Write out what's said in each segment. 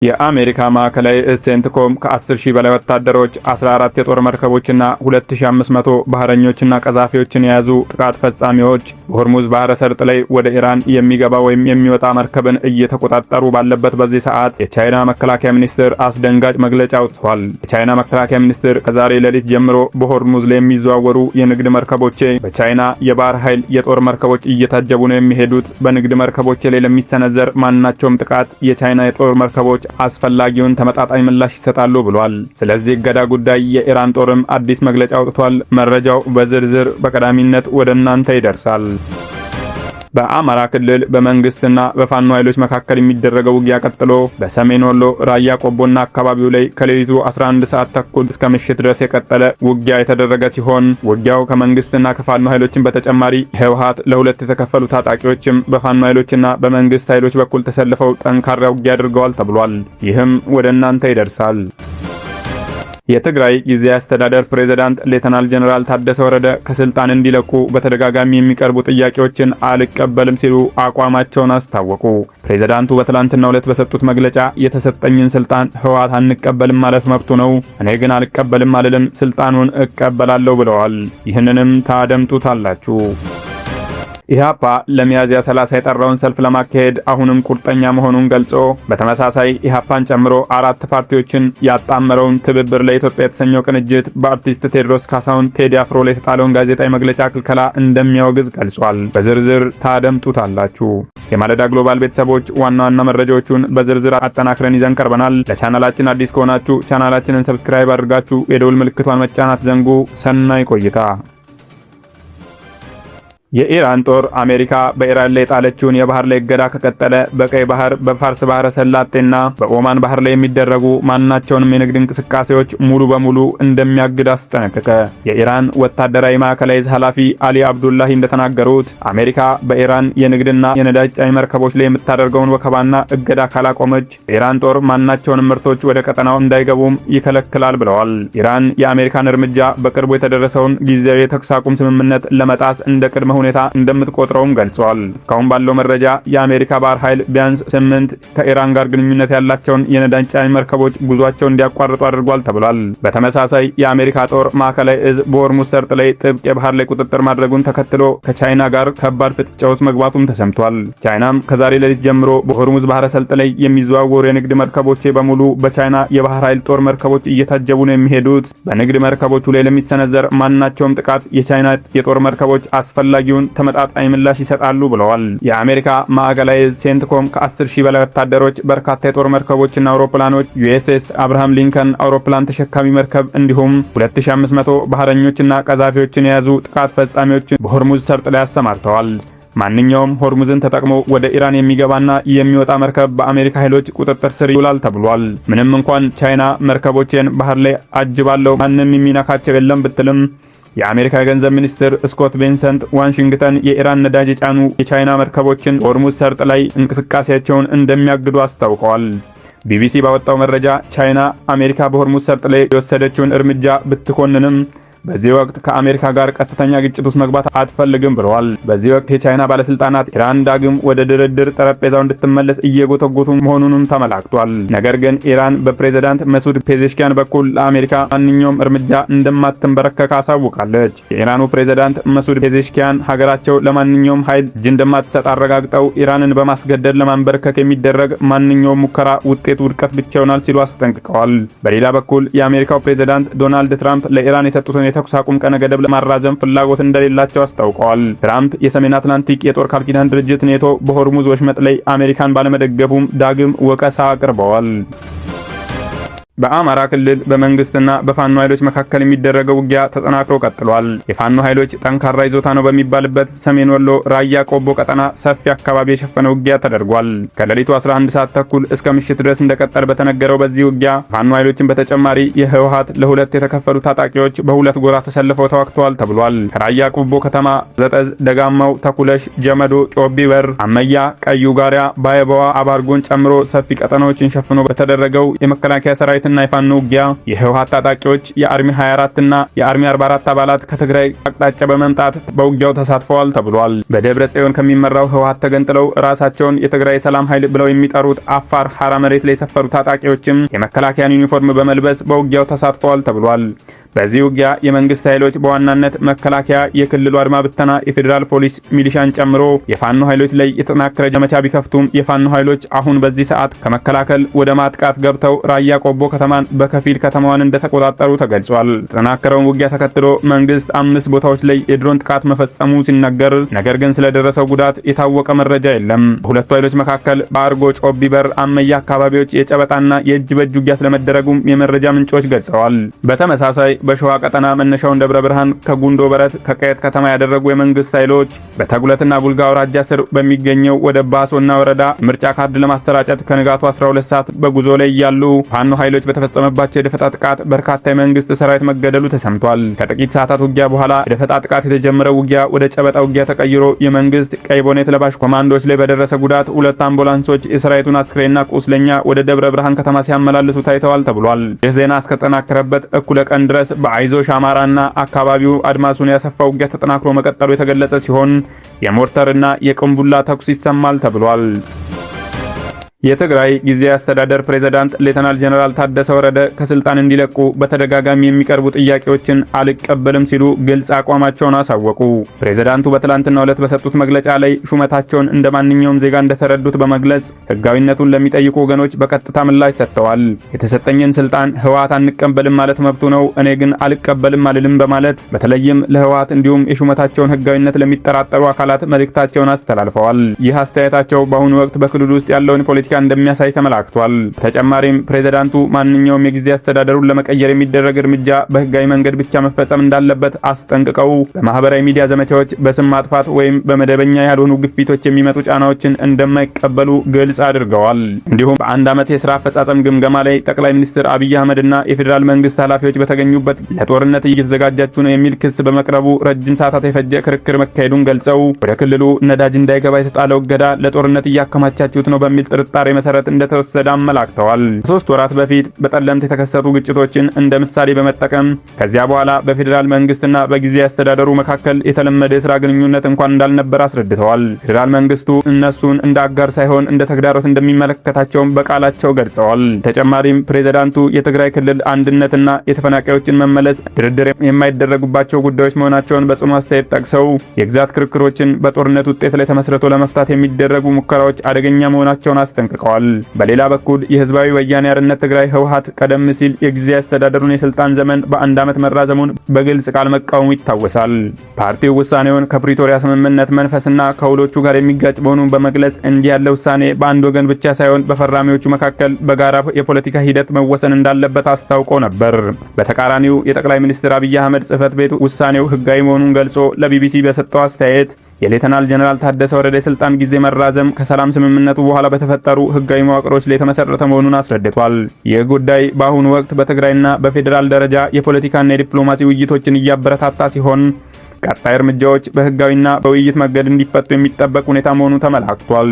የአሜሪካ ማዕከላዊ እዝ ሴንትኮም ከ10,000 በላይ ወታደሮች 14 የጦር መርከቦችና 2500 ባህረኞችና ቀዛፊዎችን የያዙ ጥቃት ፈጻሚዎች በሆርሙዝ ባህረ ሰርጥ ላይ ወደ ኢራን የሚገባ ወይም የሚወጣ መርከብን እየተቆጣጠሩ ባለበት በዚህ ሰዓት የቻይና መከላከያ ሚኒስትር አስደንጋጭ መግለጫ አውጥቷል። የቻይና መከላከያ ሚኒስትር ከዛሬ ሌሊት ጀምሮ በሆርሙዝ ላይ የሚዘዋወሩ የንግድ መርከቦቼ በቻይና የባህር ኃይል የጦር መርከቦች እየታጀቡ ነው የሚሄዱት። በንግድ መርከቦቼ ላይ ለሚሰነዘር ማናቸውም ጥቃት የቻይና የጦር መርከቦች አስፈላጊውን ተመጣጣኝ ምላሽ ይሰጣሉ ብሏል። ስለዚህ እገዳ ጉዳይ የኢራን ጦርም አዲስ መግለጫ አውጥቷል። መረጃው በዝርዝር በቀዳሚነት ወደ እናንተ ይደርሳል። በአማራ ክልል በመንግስትና በፋኖ ኃይሎች መካከል የሚደረገው ውጊያ ቀጥሎ በሰሜን ወሎ ራያ ቆቦና አካባቢው ላይ ከሌሊቱ 11 ሰዓት ተኩል እስከ ምሽት ድረስ የቀጠለ ውጊያ የተደረገ ሲሆን ውጊያው ከመንግስትና ከፋኖ ኃይሎችን በተጨማሪ ህወሓት ለሁለት የተከፈሉ ታጣቂዎችም በፋኖ ኃይሎችና በመንግስት ኃይሎች በኩል ተሰልፈው ጠንካራ ውጊያ አድርገዋል ተብሏል። ይህም ወደ እናንተ ይደርሳል። የትግራይ ጊዜያዊ አስተዳደር ፕሬዝዳንት ሌተናል ጀነራል ታደሰ ወረደ ከስልጣን እንዲለቁ በተደጋጋሚ የሚቀርቡ ጥያቄዎችን አልቀበልም ሲሉ አቋማቸውን አስታወቁ። ፕሬዝዳንቱ በትላንትናው ዕለት በሰጡት መግለጫ የተሰጠኝን ስልጣን ህወሓት አንቀበልም ማለት መብቱ ነው፣ እኔ ግን አልቀበልም አልልም፣ ስልጣኑን እቀበላለሁ ብለዋል። ይህንንም ታደምጡታላችሁ። ኢህአፓ ለሚያዝያ 30 የጠራውን ሰልፍ ለማካሄድ አሁንም ቁርጠኛ መሆኑን ገልጾ በተመሳሳይ ኢህአፓን ጨምሮ 4 ፓርቲዎችን ያጣመረውን ትብብር ለኢትዮጵያ የተሰኘው ቅንጅት በአርቲስት ቴዎድሮስ ካሳሁን ቴዲ አፍሮ ላይ የተጣለውን ጋዜጣዊ መግለጫ ክልከላ እንደሚያወግዝ ገልጿል። በዝርዝር ታደምጡታላችሁ። የማለዳ ግሎባል ቤተሰቦች ዋና ዋና መረጃዎቹን በዝርዝር አጠናክረን ይዘን ቀርበናል። ለቻናላችን አዲስ ከሆናችሁ ቻናላችንን ሰብስክራይብ አድርጋችሁ የደውል ምልክቷን መጫን አትዘንጉ። ሰናይ ቆይታ። የኢራን ጦር አሜሪካ በኢራን ላይ የጣለችውን የባህር ላይ እገዳ ከቀጠለ በቀይ ባህር፣ በፋርስ ባህረ ሰላጤና በኦማን ባህር ላይ የሚደረጉ ማናቸውንም የንግድ እንቅስቃሴዎች ሙሉ በሙሉ እንደሚያግድ አስጠነቀቀ። የኢራን ወታደራዊ ማዕከላዊ ዕዝ ኃላፊ አሊ አብዱላሂ እንደተናገሩት አሜሪካ በኢራን የንግድና የነዳጅ ጫኝ መርከቦች ላይ የምታደርገውን ወከባና እገዳ ካላቆመች የኢራን ጦር ማናቸውንም ምርቶች ወደ ቀጠናው እንዳይገቡም ይከለክላል ብለዋል። ኢራን የአሜሪካን እርምጃ በቅርቡ የተደረሰውን ጊዜያዊ የተኩስ አቁም ስምምነት ለመጣስ እንደ ቅድመ ሁኔታ እንደምትቆጥረውም ገልጿል። እስካሁን ባለው መረጃ የአሜሪካ ባህር ኃይል ቢያንስ 8 ከኢራን ጋር ግንኙነት ያላቸውን የነዳጅ ጫኝ መርከቦች ጉዟቸውን እንዲያቋርጡ አድርጓል ተብሏል። በተመሳሳይ የአሜሪካ ጦር ማዕከላዊ ዕዝ በሆርሙዝ ሰርጥ ላይ ጥብቅ የባህር ላይ ቁጥጥር ማድረጉን ተከትሎ ከቻይና ጋር ከባድ ፍጥጫ ውስጥ መግባቱም ተሰምቷል። ቻይናም ከዛሬ ሌሊት ጀምሮ በሆርሙዝ ባህረ ሰልጥ ላይ የሚዘዋወሩ የንግድ መርከቦቼ በሙሉ በቻይና የባህር ኃይል ጦር መርከቦች እየታጀቡ ነው የሚሄዱት። በንግድ መርከቦቹ ላይ ለሚሰነዘር ማናቸውም ጥቃት የቻይና የጦር መርከቦች አስፈላጊ ተመጣጣኝ ምላሽ ይሰጣሉ ብለዋል። የአሜሪካ ማዕከላዊ ዕዝ ሴንትኮም ከ10,000 በላይ ወታደሮች፣ በርካታ የጦር መርከቦችና አውሮፕላኖች፣ ዩኤስኤስ አብርሃም ሊንከን አውሮፕላን ተሸካሚ መርከብ እንዲሁም 2500 ባህረኞችና ቀዛፊዎችን የያዙ ጥቃት ፈጻሚዎችን በሆርሙዝ ሰርጥ ላይ አሰማርተዋል። ማንኛውም ሆርሙዝን ተጠቅሞ ወደ ኢራን የሚገባና የሚወጣ መርከብ በአሜሪካ ኃይሎች ቁጥጥር ስር ይውላል ተብሏል። ምንም እንኳን ቻይና መርከቦችን ባህር ላይ አጅባለው ማንም የሚነካቸው የለም ብትልም የአሜሪካ የገንዘብ ሚኒስትር ስኮት ቤንሰንት ዋሽንግተን የኢራን ነዳጅ የጫኑ የቻይና መርከቦችን ሆርሙዝ ሰርጥ ላይ እንቅስቃሴያቸውን እንደሚያግዱ አስታውቀዋል። ቢቢሲ ባወጣው መረጃ ቻይና አሜሪካ በሆርሙዝ ሰርጥ ላይ የወሰደችውን እርምጃ ብትኮንንም በዚህ ወቅት ከአሜሪካ ጋር ቀጥተኛ ግጭት ውስጥ መግባት አትፈልግም ብለዋል። በዚህ ወቅት የቻይና ባለስልጣናት ኢራን ዳግም ወደ ድርድር ጠረጴዛው እንድትመለስ እየጎተጎቱ መሆኑንም ተመላክቷል። ነገር ግን ኢራን በፕሬዝዳንት መሱድ ፔዜሽኪያን በኩል ለአሜሪካ ማንኛውም እርምጃ እንደማትንበረከክ አሳውቃለች። የኢራኑ ፕሬዝዳንት መሱድ ፔዜሽኪያን ሀገራቸው ለማንኛውም ኃይል እጅ እንደማትሰጥ አረጋግጠው ኢራንን በማስገደድ ለማንበረከክ የሚደረግ ማንኛውም ሙከራ ውጤቱ ውድቀት ብቻ ይሆናል ሲሉ አስጠንቅቀዋል። በሌላ በኩል የአሜሪካው ፕሬዝዳንት ዶናልድ ትራምፕ ለኢራን የሰጡትን የተኩስ አቁም ቀነ ገደብ ለማራዘም ፍላጎት እንደሌላቸው አስታውቀዋል። ትራምፕ የሰሜን አትላንቲክ የጦር ቃል ኪዳን ድርጅት ኔቶ በሆርሙዝ ወሽመጥ ላይ አሜሪካን ባለመደገፉም ዳግም ወቀሳ አቅርበዋል። በአማራ ክልል በመንግስትና በፋኖ ኃይሎች መካከል የሚደረገው ውጊያ ተጠናክሮ ቀጥሏል። የፋኖ ኃይሎች ጠንካራ ይዞታ ነው በሚባልበት ሰሜን ወሎ ራያ ቆቦ ቀጠና ሰፊ አካባቢ የሸፈነ ውጊያ ተደርጓል። ከሌሊቱ 11 ሰዓት ተኩል እስከ ምሽት ድረስ እንደቀጠለ በተነገረው በዚህ ውጊያ ፋኖ ኃይሎችን በተጨማሪ የህወሓት ለሁለት የተከፈሉ ታጣቂዎች በሁለት ጎራ ተሰልፈው ተዋግተዋል ተብሏል። ከራያ ቆቦ ከተማ ዘጠዝ፣ ደጋማው፣ ተኩለሽ፣ ጀመዶ፣ ጮቢ በር፣ አመያ፣ ቀዩ ጋሪያ፣ ባይባዋ፣ አባርጎን ጨምሮ ሰፊ ቀጠናዎችን ሸፍኖ በተደረገው የመከላከያ ሰራዊት ህወሓትና የፋኖ ውጊያ የህወሓት ታጣቂዎች የአርሚ 24 እና የአርሚ 44 አባላት ከትግራይ አቅጣጫ በመምጣት በውጊያው ተሳትፈዋል ተብሏል። በደብረ ጽዮን ከሚመራው ህወሓት ተገንጥለው ራሳቸውን የትግራይ ሰላም ኃይል ብለው የሚጠሩት አፋር ሐራ መሬት ላይ የሰፈሩ ታጣቂዎችም የመከላከያን ዩኒፎርም በመልበስ በውጊያው ተሳትፈዋል ተብሏል። በዚህ ውጊያ የመንግስት ኃይሎች በዋናነት መከላከያ፣ የክልሉ አድማ ብተና፣ የፌዴራል ፖሊስ ሚሊሻን ጨምሮ የፋኖ ኃይሎች ላይ የተጠናከረ ዘመቻ ቢከፍቱም የፋኖ ኃይሎች አሁን በዚህ ሰዓት ከመከላከል ወደ ማጥቃት ገብተው ራያ ቆቦ ከተማን በከፊል ከተማዋን እንደተቆጣጠሩ ተገልጿል። የተጠናከረውን ውጊያ ተከትሎ መንግስት 5 ቦታዎች ላይ የድሮን ጥቃት መፈጸሙ ሲነገር፣ ነገር ግን ስለደረሰው ጉዳት የታወቀ መረጃ የለም። በሁለቱ ኃይሎች መካከል በአርጎ ጮቢበር፣ አመያ አካባቢዎች የጨበጣና የእጅ በእጅ ውጊያ ስለመደረጉም የመረጃ ምንጮች ገልጸዋል። በተመሳሳይ በሸዋ ቀጠና መነሻውን ደብረ ብርሃን ከጉንዶ በረት ከቀየት ከተማ ያደረጉ የመንግስት ኃይሎች በተጉለትና ቡልጋ አውራጃ ስር በሚገኘው ወደ ባሶና ወረዳ ምርጫ ካርድ ለማሰራጨት ከንጋቱ 12 ሰዓት በጉዞ ላይ ያሉ ፋኖ ኃይሎች በተፈጸመባቸው የደፈጣ ጥቃት በርካታ የመንግስት ሰራዊት መገደሉ ተሰምቷል። ከጥቂት ሰዓታት ውጊያ በኋላ የደፈጣ ጥቃት የተጀመረው ውጊያ ወደ ጨበጣ ውጊያ ተቀይሮ የመንግስት ቀይ ቦኔት ለባሽ ኮማንዶች ላይ በደረሰ ጉዳት 2 አምቡላንሶች የሰራዊቱን አስክሬንና ቁስለኛ ወደ ደብረ ብርሃን ከተማ ሲያመላልሱ ታይተዋል ተብሏል። ይህ ዜና እስከተጠናከረበት እኩለ ቀን ድረስ በአይዞሽ አማራና አካባቢው አድማሱን ያሰፋው ውጊያ ተጠናክሮ መቀጠሉ የተገለጸ ሲሆን የሞርተርና የቅንቡላ ተኩስ ይሰማል ተብሏል። የትግራይ ጊዜያዊ አስተዳደር ፕሬዝዳንት ሌተናል ጀነራል ታደሰ ወረደ ከስልጣን እንዲለቁ በተደጋጋሚ የሚቀርቡ ጥያቄዎችን አልቀበልም ሲሉ ግልጽ አቋማቸውን አሳወቁ። ፕሬዝዳንቱ በትላንትናው ዕለት በሰጡት መግለጫ ላይ ሹመታቸውን እንደማንኛውም ዜጋ እንደተረዱት በመግለጽ ህጋዊነቱን ለሚጠይቁ ወገኖች በቀጥታ ምላሽ ሰጥተዋል። የተሰጠኝን ስልጣን ህወሓት አንቀበልም ማለት መብቱ ነው፣ እኔ ግን አልቀበልም አልልም በማለት በተለይም ለህወሓት እንዲሁም የሹመታቸውን ህጋዊነት ለሚጠራጠሩ አካላት መልእክታቸውን አስተላልፈዋል። ይህ አስተያየታቸው በአሁኑ ወቅት በክልሉ ውስጥ ያለውን ፖለቲካ እንደሚያሳይ ተመላክቷል። በተጨማሪም ፕሬዝዳንቱ ማንኛውም የጊዜ አስተዳደሩን ለመቀየር የሚደረግ እርምጃ በህጋዊ መንገድ ብቻ መፈጸም እንዳለበት አስጠንቅቀው በማህበራዊ ሚዲያ ዘመቻዎች፣ በስም ማጥፋት ወይም በመደበኛ ያልሆኑ ግፊቶች የሚመጡ ጫናዎችን እንደማይቀበሉ ግልጽ አድርገዋል። እንዲሁም በአንድ ዓመት የሥራ አፈጻጸም ግምገማ ላይ ጠቅላይ ሚኒስትር አብይ አህመድና የፌዴራል መንግስት ኃላፊዎች በተገኙበት ለጦርነት እየተዘጋጃችሁ ነው የሚል ክስ በመቅረቡ ረጅም ሰዓታት የፈጀ ክርክር መካሄዱን ገልጸው ወደ ክልሉ ነዳጅ እንዳይገባ የተጣለው እገዳ ለጦርነት እያከማቻችሁት ነው በሚል ጥርጣሬ መሰረት እንደተወሰደ አመላክተዋል። 3 ወራት በፊት በጠለምት የተከሰቱ ግጭቶችን እንደ ምሳሌ በመጠቀም ከዚያ በኋላ በፌዴራል መንግስትና በጊዜያዊ አስተዳደሩ መካከል የተለመደ የሥራ ግንኙነት እንኳን እንዳልነበር አስረድተዋል። ፌዴራል መንግስቱ እነሱን እንደ አጋር ሳይሆን እንደ ተግዳሮት እንደሚመለከታቸውም በቃላቸው ገልጸዋል። ተጨማሪም ፕሬዝዳንቱ የትግራይ ክልል አንድነትና የተፈናቃዮችን መመለስ ድርድር የማይደረጉባቸው ጉዳዮች መሆናቸውን በጽኑ አስተያየት ጠቅሰው የግዛት ክርክሮችን በጦርነት ውጤት ላይ ተመስርቶ ለመፍታት የሚደረጉ ሙከራዎች አደገኛ መሆናቸውን አስጠንቅቀዋል። በሌላ በኩል የህዝባዊ ወያኔ ሓርነት ትግራይ ህወሓት ቀደም ሲል የጊዜያዊ አስተዳደሩን የስልጣን ዘመን በአንድ ዓመት መራዘሙን በግልጽ ቃል መቃወሙ ይታወሳል። ፓርቲው ውሳኔውን ከፕሪቶሪያ ስምምነት መንፈስና ከውሎቹ ጋር የሚጋጭ መሆኑን በመግለጽ እንዲህ ያለ ውሳኔ በአንድ ወገን ብቻ ሳይሆን በፈራሚዎቹ መካከል በጋራ የፖለቲካ ሂደት መወሰን እንዳለበት አስታውቆ ነበር። በተቃራኒው የጠቅላይ ሚኒስትር አብይ አህመድ ጽህፈት ቤት ውሳኔው ህጋዊ መሆኑን ገልጾ ለቢቢሲ በሰጠው አስተያየት የሌተናል ጀነራል ታደሰ ወረደ የስልጣን ጊዜ መራዘም ከሰላም ስምምነቱ በኋላ በተፈጠሩ ህጋዊ መዋቅሮች ላይ የተመሰረተ መሆኑን አስረድቷል። ይህ ጉዳይ በአሁኑ ወቅት በትግራይና በፌዴራል ደረጃ የፖለቲካና የዲፕሎማሲ ውይይቶችን እያበረታታ ሲሆን ቀጣይ እርምጃዎች በህጋዊና በውይይት መንገድ እንዲፈቱ የሚጠበቅ ሁኔታ መሆኑ ተመላክቷል።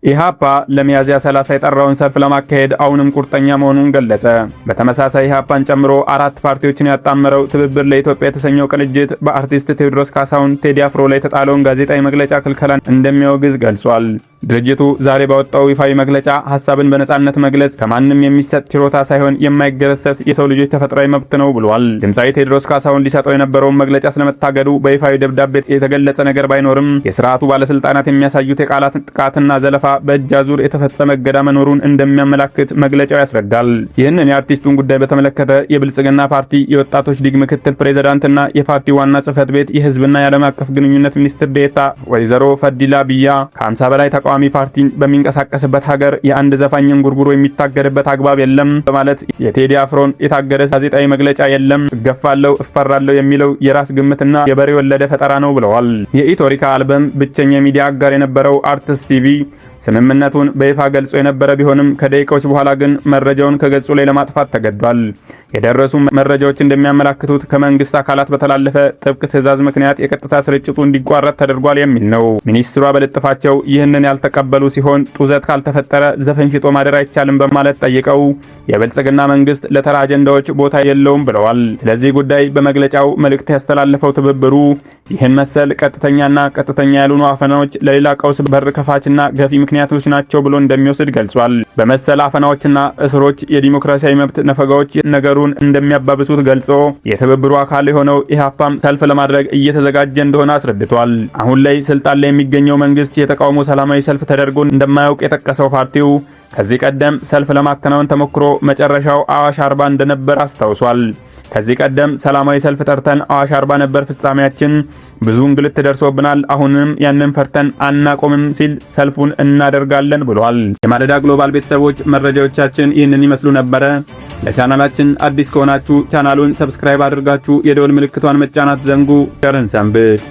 ኢሃፓ ለሚያዝያ 30 የጠራውን ሰልፍ ለማካሄድ አሁንም ቁርጠኛ መሆኑን ገለጸ። በተመሳሳይ ኢሃፓን ጨምሮ 4 ፓርቲዎችን ያጣመረው ትብብር ለኢትዮጵያ የተሰኘው ቅንጅት በአርቲስት ቴዎድሮስ ካሳሁን ቴዲ አፍሮ ላይ የተጣለውን ጋዜጣዊ መግለጫ ክልከላን እንደሚያወግዝ ገልጿል። ድርጅቱ ዛሬ ባወጣው ይፋዊ መግለጫ ሐሳብን በነጻነት መግለጽ ከማንም የሚሰጥ ችሮታ ሳይሆን የማይገረሰስ የሰው ልጆች ተፈጥሯዊ መብት ነው ብሏል። ድምጻዊ ቴዎድሮስ ካሳሁን ሊሰጠው የነበረውን መግለጫ ስለመታገዱ በይፋዊ ደብዳቤ የተገለጸ ነገር ባይኖርም የስርዓቱ ባለስልጣናት የሚያሳዩት የቃላት ጥቃትና ዘለፋ በእጅ አዙር የተፈጸመ እገዳ መኖሩን እንደሚያመላክት መግለጫው ያስረዳል። ይህንን የአርቲስቱን ጉዳይ በተመለከተ የብልጽግና ፓርቲ የወጣቶች ሊግ ምክትል ፕሬዝዳንትና የፓርቲው ዋና ጽህፈት ቤት የህዝብና የዓለም አቀፍ ግንኙነት ሚኒስትር ዴኤታ ወይዘሮ ፈዲላ ቢያ ከ50 በላይ ተቃዋሚ ፓርቲ በሚንቀሳቀስበት ሀገር የአንድ ዘፋኝን ጉርጉሮ የሚታገድበት አግባብ የለም በማለት የቴዲ አፍሮን የታገደ ጋዜጣዊ መግለጫ የለም፣ እገፋለሁ፣ እፈራለሁ የሚለው የራስ ግምትና የበሬ ወለደ ፈጠራ ነው ብለዋል። የኢትዮሪካ አልበም ብቸኛ ሚዲያ አጋር የነበረው አርትስ ቲቪ ስምምነቱን በይፋ ገልጾ የነበረ ቢሆንም ከደቂቃዎች በኋላ ግን መረጃውን ከገጹ ላይ ለማጥፋት ተገዷል። የደረሱ መረጃዎች እንደሚያመላክቱት ከመንግስት አካላት በተላለፈ ጥብቅ ትዕዛዝ ምክንያት የቀጥታ ስርጭቱ እንዲቋረጥ ተደርጓል የሚል ነው። ሚኒስትሯ በልጥፋቸው ይህንን ያልተቀበሉ ሲሆን ጡዘት ካልተፈጠረ ዘፈን ሽጦ ማደር አይቻልም በማለት ጠይቀው የብልጽግና መንግስት ለተራ አጀንዳዎች ቦታ የለውም ብለዋል። ስለዚህ ጉዳይ በመግለጫው መልእክት ያስተላለፈው ትብብሩ ይህን መሰል ቀጥተኛና ቀጥተኛ ያልሆኑ አፈናዎች ለሌላ ቀውስ በር ከፋችና ገፊ ምክንያቶች ናቸው ብሎ እንደሚወስድ ገልጿል። በመሰል አፈናዎችና እስሮች የዲሞክራሲያዊ መብት ነፈጋዎች ነገሩን እንደሚያባብሱት ገልጾ የትብብሩ አካል የሆነው ኢህአፓም ሰልፍ ለማድረግ እየተዘጋጀ እንደሆነ አስረድቷል። አሁን ላይ ስልጣን ላይ የሚገኘው መንግስት የተቃውሞ ሰላማዊ ሰልፍ ተደርጎ እንደማያውቅ የጠቀሰው ፓርቲው ከዚህ ቀደም ሰልፍ ለማከናወን ተሞክሮ መጨረሻው አዋሽ አርባ እንደነበር አስታውሷል። ከዚህ ቀደም ሰላማዊ ሰልፍ ጠርተን አዋሽ አርባ ነበር ፍጻሜያችን፣ ብዙ እንግልት ደርሶብናል፣ አሁንም ያንን ፈርተን አናቆምም ሲል ሰልፉን እናደርጋለን ብሏል። የማለዳ ግሎባል ቤተሰቦች መረጃዎቻችን ይህንን ይመስሉ ነበረ። ለቻናላችን አዲስ ከሆናችሁ ቻናሉን ሰብስክራይብ አድርጋችሁ የደወል ምልክቷን መጫናት ዘንጉ። ቸርን ሰንብት።